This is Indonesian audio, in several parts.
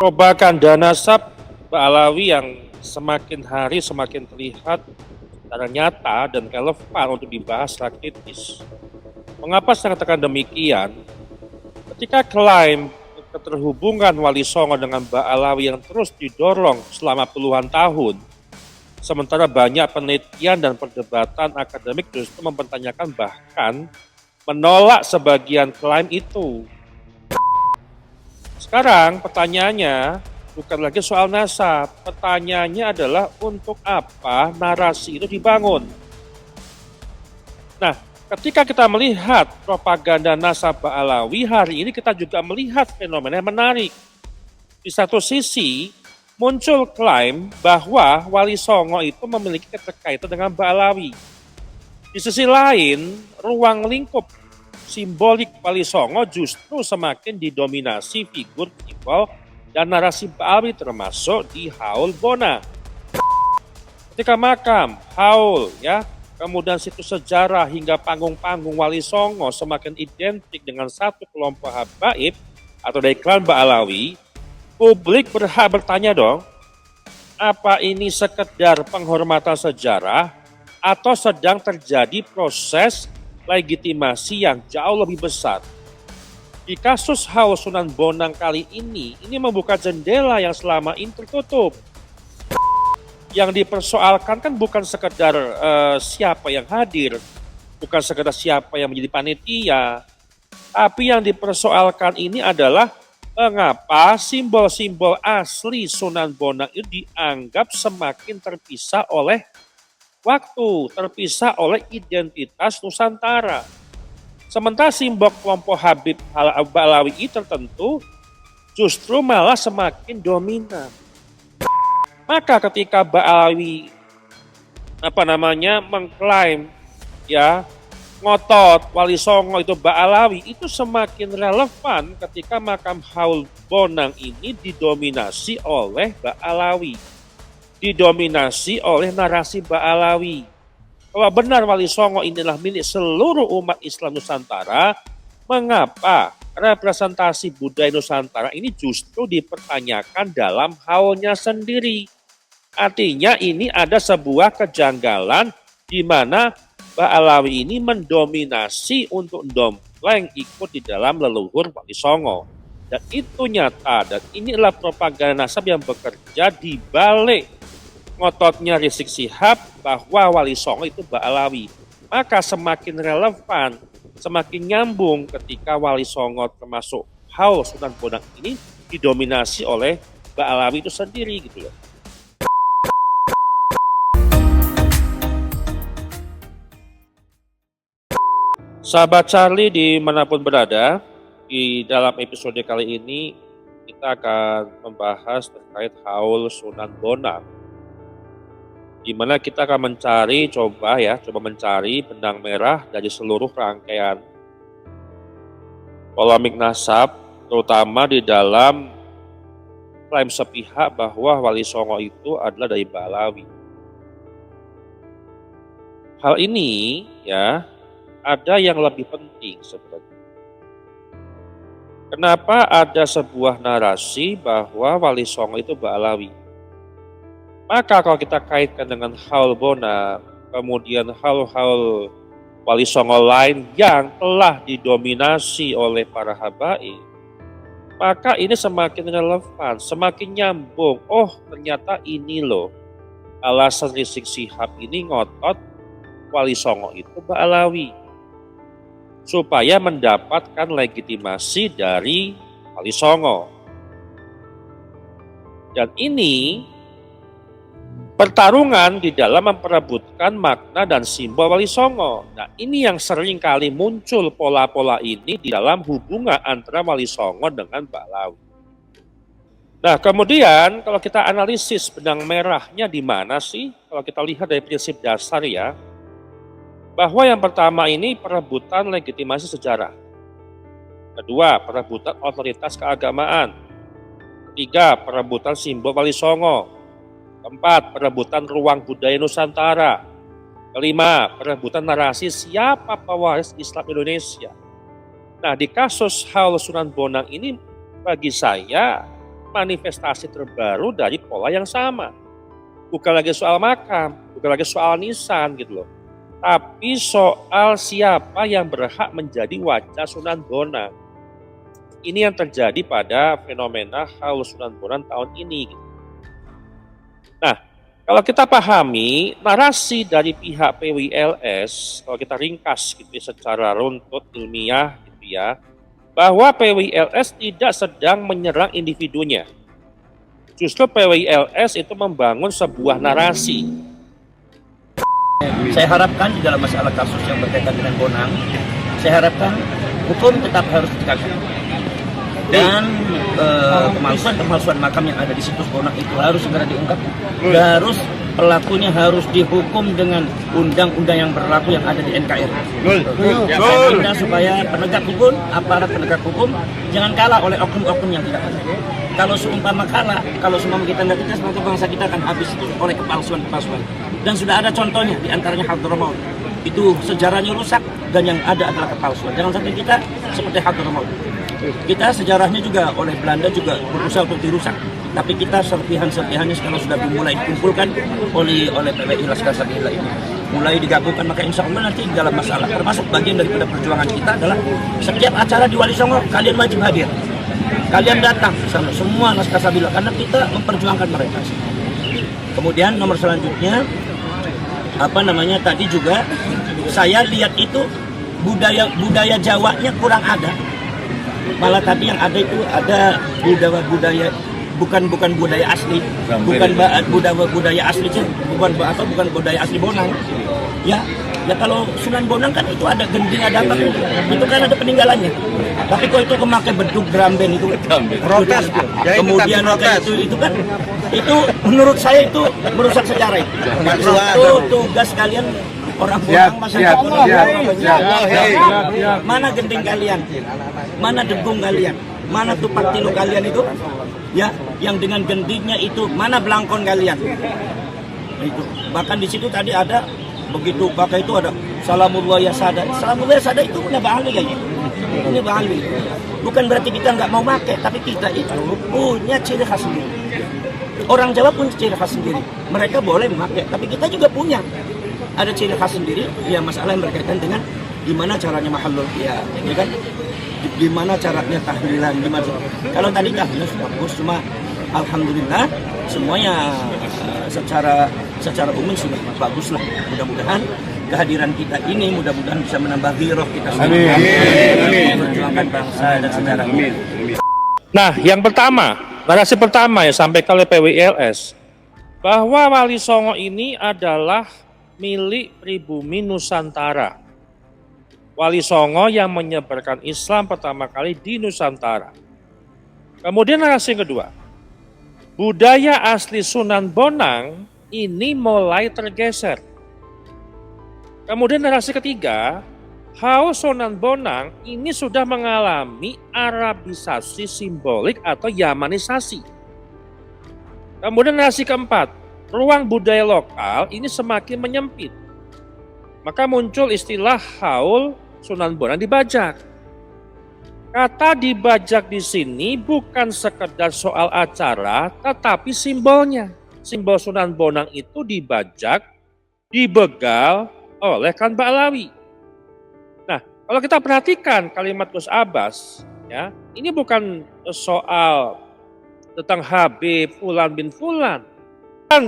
Propaganda nasab Ba'alawi yang semakin hari semakin terlihat secara nyata dan relevan untuk dibahas secara kritis. Mengapa saya katakan demikian? Ketika klaim keterhubungan Wali Songo dengan Ba'alawi yang terus didorong selama puluhan tahun, sementara banyak penelitian dan perdebatan akademik justru mempertanyakan bahkan menolak sebagian klaim itu. Sekarang pertanyaannya bukan lagi soal nasab, pertanyaannya adalah untuk apa narasi itu dibangun. Nah, ketika kita melihat propaganda nasab Ba'alawi, hari ini kita juga melihat fenomena yang menarik. Di satu sisi, muncul klaim bahwa Wali Songo itu memiliki keterkaitan dengan Ba'alawi. Di sisi lain, ruang lingkup simbolik Wali Songo justru semakin didominasi figur simbol dan narasi Ba'alawi termasuk di Haul Bona. Ketika makam, haul, kemudian situs sejarah hingga panggung-panggung Wali Songo semakin identik dengan satu kelompok habaib atau dari klan Ba'alawi, publik berhak bertanya dong, apa ini sekedar penghormatan sejarah atau sedang terjadi proses legitimasi yang jauh lebih besar. Di kasus Haul Sunan Bonang kali ini membuka jendela yang selama ini tertutup. Yang dipersoalkan kan bukan sekedar siapa yang hadir, bukan sekedar siapa yang menjadi panitia, tapi yang dipersoalkan ini adalah mengapa simbol-simbol asli Sunan Bonang itu dianggap semakin terpisah oleh waktu, terpisah oleh identitas Nusantara. Sementara simbol kelompok Habib Ba'alawi tertentu justru malah semakin dominan. Maka ketika Ba'alawi mengklaim ngotot Wali Songo itu Ba'alawi, itu semakin relevan ketika makam Haul Bonang ini didominasi oleh Ba'alawi, didominasi oleh narasi Ba'alawi. Kalau benar Wali Songo inilah milik seluruh umat Islam Nusantara, mengapa representasi budaya Nusantara ini justru dipertanyakan dalam haulnya sendiri? Artinya ini ada sebuah kejanggalan di mana Ba'alawi ini mendominasi untuk dompleng ikut di dalam leluhur Wali Songo. Dan itu nyata, dan inilah propaganda nasab yang bekerja di balik ngototnya Rizik Syihab bahwa Wali Songo itu Ba'alawi. Maka semakin relevan, semakin nyambung ketika Wali Songo termasuk Haul Sunan Bonang ini didominasi oleh Ba'alawi itu sendiri gitu loh. Sahabat Charlie dimanapun berada, di dalam episode kali ini kita akan membahas terkait Haul Sunan Bonang, di mana kita akan coba mencari benang merah dari seluruh rangkaian polemik nasab, terutama di dalam klaim sepihak bahwa Wali Songo itu adalah dari Ba'alawi. Hal ini ada yang lebih penting sebenarnya. Kenapa ada sebuah narasi bahwa Wali Songo itu Ba'alawi? Maka kalau kita kaitkan dengan Haul Bonang, kemudian haul-haul Wali Songo lain yang telah didominasi oleh para habaib, maka ini semakin relevan, semakin nyambung. Oh, ternyata ini loh alasan Rizik Syihab ini ngotot Wali Songo itu Ba'alawi, supaya mendapatkan legitimasi dari Wali Songo. Dan ini pertarungan di dalam memperebutkan makna dan simbol Wali Songo. Nah, ini yang sering kali muncul pola-pola ini di dalam hubungan antara Wali Songo dengan Ba'alawi. Nah, kemudian kalau kita analisis benang merahnya di mana sih? Kalau kita lihat dari prinsip dasar bahwa yang pertama ini perebutan legitimasi sejarah. Kedua, perebutan otoritas keagamaan. Ketiga, perebutan simbol Wali Songo. Keempat, perebutan ruang budaya Nusantara. Kelima, perebutan narasi siapa pewaris Islam Indonesia. Nah, di kasus Haul Sunan Bonang ini bagi saya manifestasi terbaru dari pola yang sama. Bukan lagi soal makam, bukan lagi soal nisan gitu loh. Tapi soal siapa yang berhak menjadi wajah Sunan Bonang. Ini yang terjadi pada fenomena haul Sunan Bonang tahun ini. Nah, kalau kita pahami narasi dari pihak PWLS, kalau kita ringkas gitu ya, secara runtut ilmiah gitu ya, bahwa PWLS tidak sedang menyerang individunya. Justru PWLS itu membangun sebuah narasi. Saya harapkan di dalam masalah kasus yang berkaitan dengan Bonang, saya harapkan hukum tetap harus ditegakkan. Dan pemalsuan makam yang ada di situs Bonang itu harus segera diungkap. Harus pelakunya harus dihukum dengan undang-undang yang berlaku yang ada di NKRI. Saya supaya penegak hukum, aparat penegak hukum jangan kalah oleh oknum-oknum yang tidak ada. Kalau seumpama kalah, kalau semua kita nggak tegas, maka bangsa kita akan habis oleh kepalsuan-kepalsuan. Dan sudah ada contohnya, di antaranya Hadramaut. Itu sejarahnya rusak dan yang ada adalah kepalsuan. Jangan sampai kita seperti Hadramaut. Kita sejarahnya juga oleh Belanda juga berusaha untuk dirusak. Tapi kita serpihan-serpihannya sekarang sudah dimulai dikumpulkan oleh PWI Laskar Sabila ini. Mulai digabungkan, maka insya Allah nanti dalam masalah, termasuk bagian daripada perjuangan kita adalah setiap acara di Wali Songo, kalian wajib hadir. Kalian datang sama semua Laskar Sabila karena kita memperjuangkan mereka. Kemudian nomor selanjutnya tadi juga saya lihat itu budaya Jawanya kurang ada. Malah tadi yang ada itu ada budaya bukan budaya asli, bukan budaya asli, bukan budaya asli Bonang. Ya kalau Sunan Bonang kan itu ada gending, ada apa, itu kan ada peninggalannya. Tapi kok itu memakai beduk drum band itu protes, kemudian itu kan itu menurut saya itu merusak sejarah itu. Tugas kalian orang Bonang mana gending kalian, mana degung kalian, mana tupak tilo kalian itu, ya, yang dengan gendingnya itu, mana belangkon kalian. Itu bahkan di situ tadi ada begitu pakai itu ada Salamullah ya Sada. Salamullah ya Sada itu punya Bang Ali kayaknya. Ini Bang Ali. Bukan berarti kita nggak mau pakai, tapi kita itu punya ciri khas sendiri. Orang Jawa punya ciri khas sendiri. Mereka boleh memakai, tapi kita juga punya. Ada ciri khas sendiri, ya masalah yang berkaitan dengan gimana caranya mahallul ya kan? Gimana caranya tahlilan, gimana. Kalau tadi tahlilan sudah bagus, cuma alhamdulillah semuanya secara umum sudah bagus lah. Mudah-mudahan kehadiran kita ini mudah-mudahan bisa menambah giroh kita sendiri. Amin. Memperjuangkan bangsa dan saudara. Nah, yang pertama, narasi pertama yang disampaikan oleh PWLS bahwa Wali Songo ini adalah milik pribumi Nusantara. Wali Songo yang menyebarkan Islam pertama kali di Nusantara. Kemudian narasi yang kedua, budaya asli Sunan Bonang ini mulai tergeser. Kemudian narasi ketiga, haul Sunan Bonang ini sudah mengalami Arabisasi simbolik atau Yamanisasi. Kemudian narasi keempat, ruang budaya lokal ini semakin menyempit. Maka muncul istilah haul Sunan Bonang dibajak. Kata dibajak di sini bukan sekedar soal acara, tetapi simbolnya. Simbol Sunan Bonang itu dibajak, dibegal oleh Khan Ba'alawi. Nah, kalau kita perhatikan kalimat Gus Abbas, ya, ini bukan soal tentang Habib Fulan bin Fulan.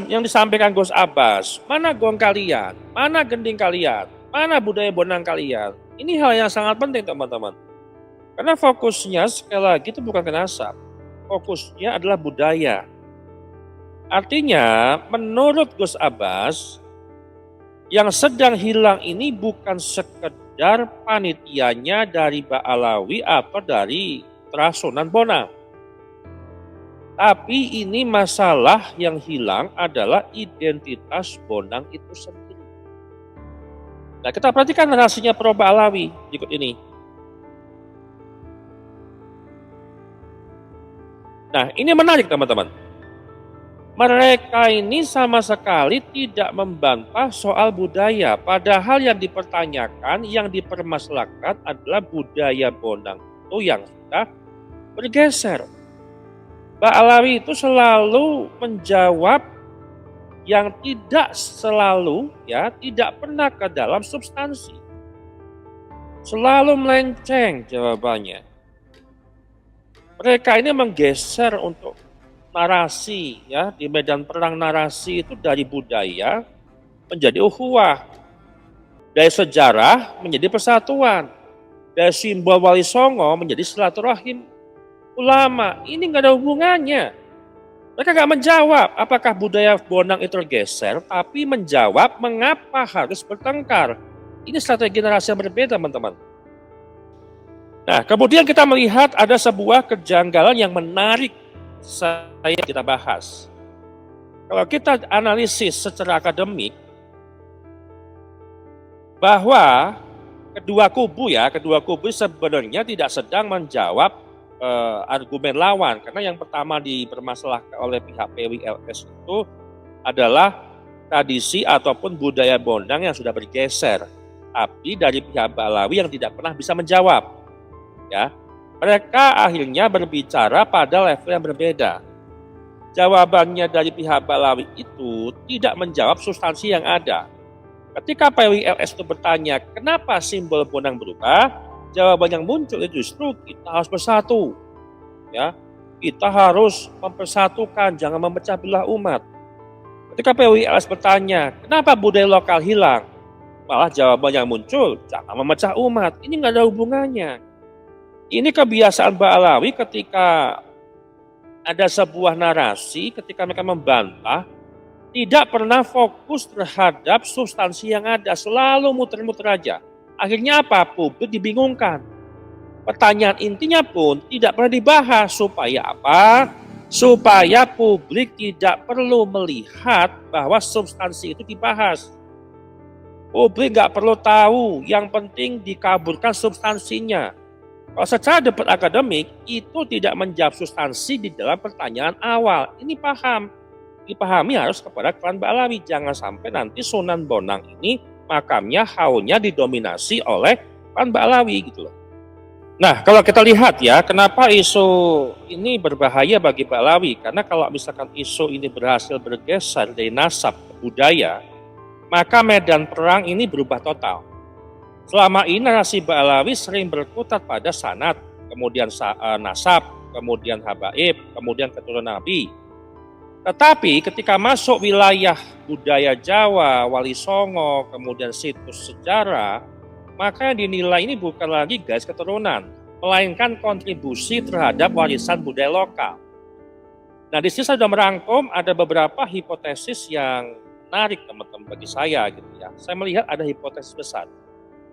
Yang disampaikan Gus Abbas, mana gong kalian, mana gending kalian, mana budaya Bonang kalian. Ini hal yang sangat penting teman-teman. Karena fokusnya sekali lagi itu bukan ke nasab, fokusnya adalah budaya. Artinya menurut Gus Abbas, yang sedang hilang ini bukan sekedar panitianya dari Ba'alawi atau dari Sunan Bonang. Tapi ini masalah yang hilang adalah identitas Bonang itu sendiri. Nah, kita perhatikan narasinya Pro Ba'alawi berikut ini. Nah, ini menarik teman-teman. Mereka ini sama sekali tidak membantah soal budaya. Padahal yang dipertanyakan, yang dipermasalahkan adalah budaya Bonang itu yang sudah bergeser. Mbak Alawi itu selalu menjawab yang tidak selalu, ya, tidak pernah ke dalam substansi. Selalu melenceng jawabannya. Mereka ini menggeser untuk narasi, ya, di medan perang narasi itu dari budaya menjadi ukhuwah, dari sejarah menjadi persatuan, dari simbol Wali Songo menjadi silaturahim ulama. Ini nggak ada hubungannya. Mereka nggak menjawab apakah budaya Bonang itu tergeser, tapi menjawab mengapa harus bertengkar. Ini strategi narasi yang berbeda, teman-teman. Nah, kemudian kita melihat ada sebuah kejanggalan yang menarik kita bahas. Kalau kita analisis secara akademik, bahwa kedua kubu sebenarnya tidak sedang menjawab argumen lawan, karena yang pertama dipermasalahkan oleh pihak PWLS itu adalah tradisi ataupun budaya Bonang yang sudah bergeser, tapi dari pihak Balawi yang tidak pernah bisa menjawab, ya. Mereka akhirnya berbicara pada level yang berbeda. Jawabannya dari pihak Balawi itu tidak menjawab substansi yang ada. Ketika PWLS itu bertanya kenapa simbol Bonang berubah, jawaban yang muncul itu justru kita harus bersatu, ya, kita harus mempersatukan, jangan memecah belah umat. Ketika PWLS bertanya kenapa budaya lokal hilang, malah jawaban yang muncul jangan memecah umat. Ini nggak ada hubungannya. Ini kebiasaan Ba'alawi ketika ada sebuah narasi, ketika mereka membantah, tidak pernah fokus terhadap substansi yang ada, selalu muter-muter aja. Akhirnya apa? Publik dibingungkan. Pertanyaan intinya pun tidak pernah dibahas. Supaya apa? Supaya publik tidak perlu melihat bahwa substansi itu dibahas. Publik nggak perlu tahu, yang penting dikaburkan substansinya. Kalau secara debat akademik, itu tidak menjawab substansi di dalam pertanyaan awal. Ini paham. Dipahami harus kepada klan Ba'alawi. Jangan sampai nanti Sunan Bonang ini makamnya, haulnya didominasi oleh klan Ba'alawi gitu loh. Nah, kalau kita lihat ya, kenapa isu ini berbahaya bagi Ba'alawi? Karena kalau misalkan isu ini berhasil bergeser dari nasab ke budaya, maka medan perang ini berubah total. Selama ini narasi Ba'alawi sering berkutat pada sanad, kemudian nasab, kemudian habaib, kemudian keturunan Nabi. Tetapi ketika masuk wilayah budaya Jawa, Wali Songo, kemudian situs sejarah, maka yang dinilai ini bukan lagi garis keturunan, melainkan kontribusi terhadap warisan budaya lokal. Nah, di sini saya sudah merangkum ada beberapa hipotesis yang menarik teman-teman bagi saya gitu ya. Saya melihat ada hipotesis besar.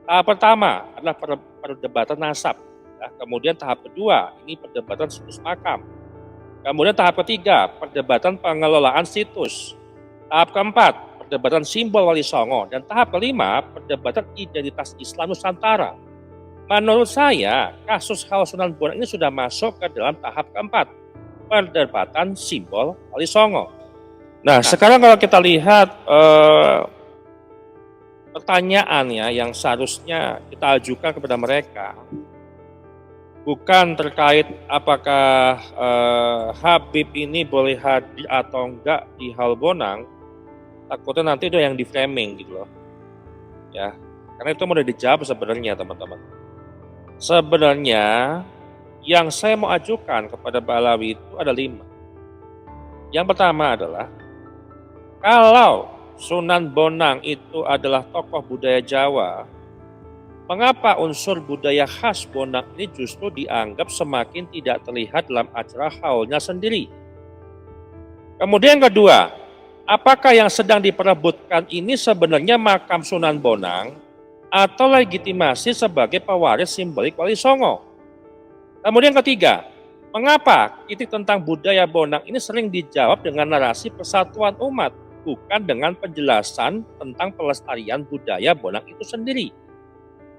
Tahap pertama adalah perdebatan nasab. Ya. Kemudian tahap kedua ini perdebatan situs makam. Kemudian tahap ketiga, perdebatan pengelolaan situs. Tahap keempat, perdebatan simbol Wali Songo. Dan tahap kelima, perdebatan identitas Islam Nusantara. Menurut saya, kasus Haul Sunan Bonang ini sudah masuk ke dalam tahap keempat, perdebatan simbol Wali Songo. Nah, sekarang kalau kita lihat pertanyaan ya yang seharusnya kita ajukan kepada mereka, bukan terkait apakah Habib ini boleh hadir atau enggak di Haul Bonang. Takutnya nanti itu yang di framing gitu loh. Ya, karena itu mudah dijawab sebenarnya teman-teman. Sebenarnya yang saya mau ajukan kepada Ba'alawi itu ada 5. Yang pertama adalah kalau Sunan Bonang itu adalah tokoh budaya Jawa, mengapa unsur budaya khas Bonang ini justru dianggap semakin tidak terlihat dalam acara haulnya sendiri? Kemudian yang kedua, apakah yang sedang diperebutkan ini sebenarnya makam Sunan Bonang atau legitimasi sebagai pewaris simbolik Wali Songo? Kemudian yang ketiga, mengapa kritik tentang budaya Bonang ini sering dijawab dengan narasi persatuan umat, bukan dengan penjelasan tentang pelestarian budaya Bonang itu sendiri?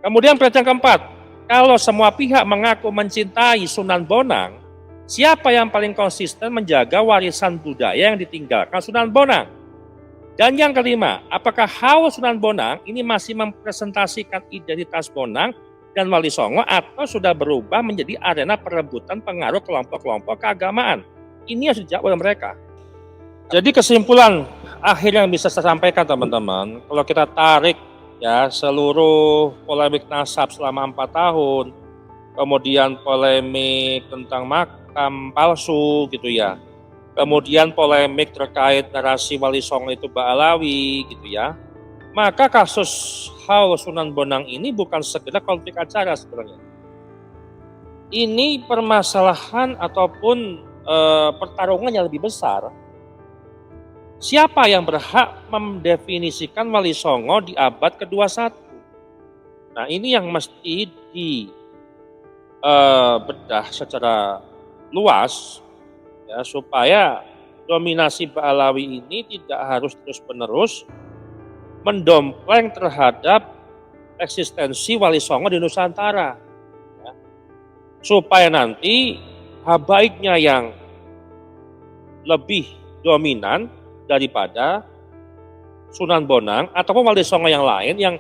Kemudian pertanyaan keempat, kalau semua pihak mengaku mencintai Sunan Bonang, siapa yang paling konsisten menjaga warisan budaya yang ditinggalkan Sunan Bonang? Dan yang kelima, apakah Haul Sunan Bonang ini masih mempresentasikan identitas Bonang dan Wali Songo atau sudah berubah menjadi arena perebutan pengaruh kelompok-kelompok keagamaan? Ini harus dijawab oleh mereka. Jadi kesimpulan akhir yang bisa saya sampaikan teman-teman, kalau kita tarik ya seluruh polemik nasab selama 4 tahun, kemudian polemik tentang makam palsu gitu ya, kemudian polemik terkait narasi Wali Songo itu Ba'alawi gitu ya, maka kasus Haul Sunan Bonang ini bukan sekedar konflik acara sebenarnya. Ini permasalahan ataupun pertarungan yang lebih besar. Siapa yang berhak mendefinisikan Wali Songo di abad ke-21? Nah, ini yang mesti dibedah secara luas ya, supaya dominasi Ba'alawi ini tidak harus terus-menerus mendompleng terhadap eksistensi Wali Songo di Nusantara. Ya. Supaya nanti habaibnya yang lebih dominan daripada Sunan Bonang ataupun Wali Songo yang lain yang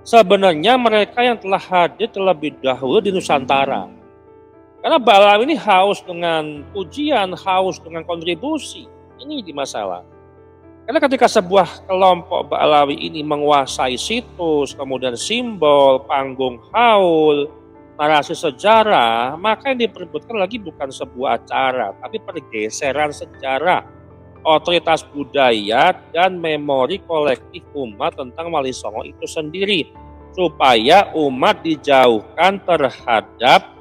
sebenarnya mereka yang telah hadir terlebih dahulu di Nusantara. Karena Ba'alawi ini haus dengan pujian, haus dengan kontribusi. Ini di masalah. Karena ketika sebuah kelompok Ba'alawi ini menguasai situs, kemudian simbol, panggung haul, narasi sejarah, maka yang diperebutkan lagi bukan sebuah acara, tapi pergeseran sejarah, otoritas budaya, dan memori kolektif umat tentang Wali Songo itu sendiri, supaya umat dijauhkan terhadap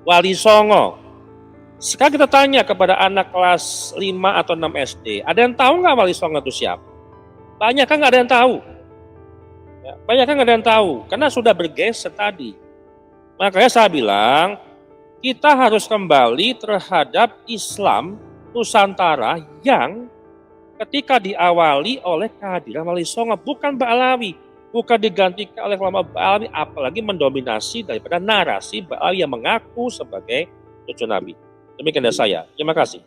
Wali Songo. Sekarang kita tanya kepada anak kelas 5 atau 6 SD, ada yang tahu nggak Wali Songo itu siapa? Banyak kan nggak ada yang tahu. Ya, banyak kan nggak ada yang tahu, karena sudah bergeser tadi. Makanya saya bilang, kita harus kembali terhadap Islam Nusantara yang ketika diawali oleh kehadiran Wali Songo, bukan Ba'alawi, bukan digantikan oleh kelompok Ba'alawi, apalagi mendominasi daripada narasi Ba'alawi yang mengaku sebagai cucu Nabi. Demikian dari saya. Terima kasih.